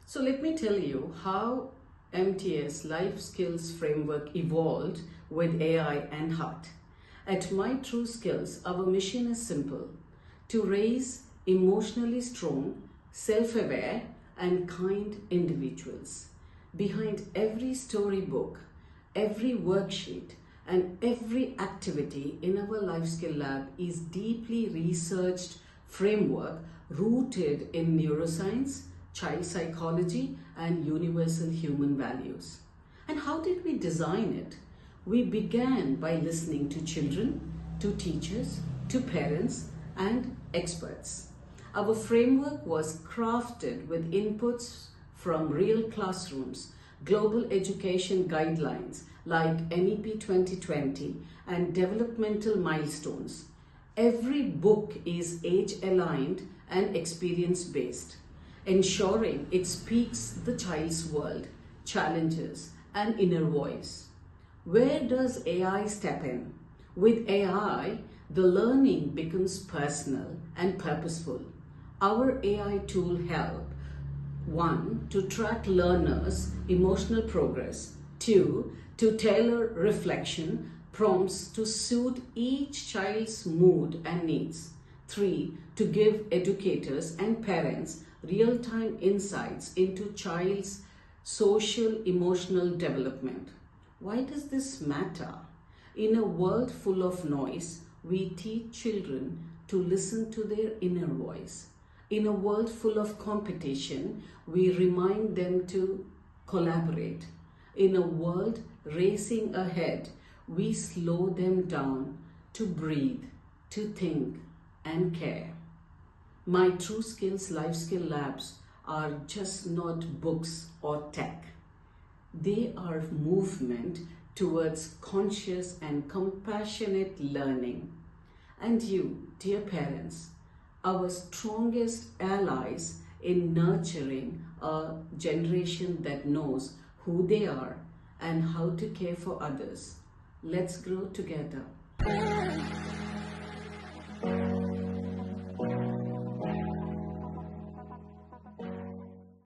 So let me tell you how MTS Life Skills Framework evolved with AI and heart. At My True Skills, our mission is simple: to raise emotionally strong, self-aware and kind individuals. Behind every storybook, every worksheet and every activity in our Life Skill Lab is deeply researched framework rooted in neuroscience, child psychology and universal human values. And how did we design it? We began by listening to children, to teachers, to parents and experts. Our framework was crafted with inputs from real classrooms, global education guidelines like NEP 2020 and developmental milestones. Every book is age-aligned and experience-based, ensuring it speaks the child's world, challenges, and inner voice. Where does AI step in? With AI, the learning becomes personal and purposeful. Our AI tool help: 1. To track learners' emotional progress. 2. To tailor reflection prompts to suit each child's mood and needs. 3. To give educators and parents real-time insights into child's social emotional development. Why does this matter? In a world full of noise, we teach children to listen to their inner voice. In a world full of competition, we remind them to collaborate. In a world racing ahead, we slow them down to breathe, to think and care. My True Skills Life Skill Labs are just not books or tech. They are movement towards conscious and compassionate learning. And you, dear parents, our strongest allies in nurturing a generation that knows who they are and how to care for others. Let's grow together.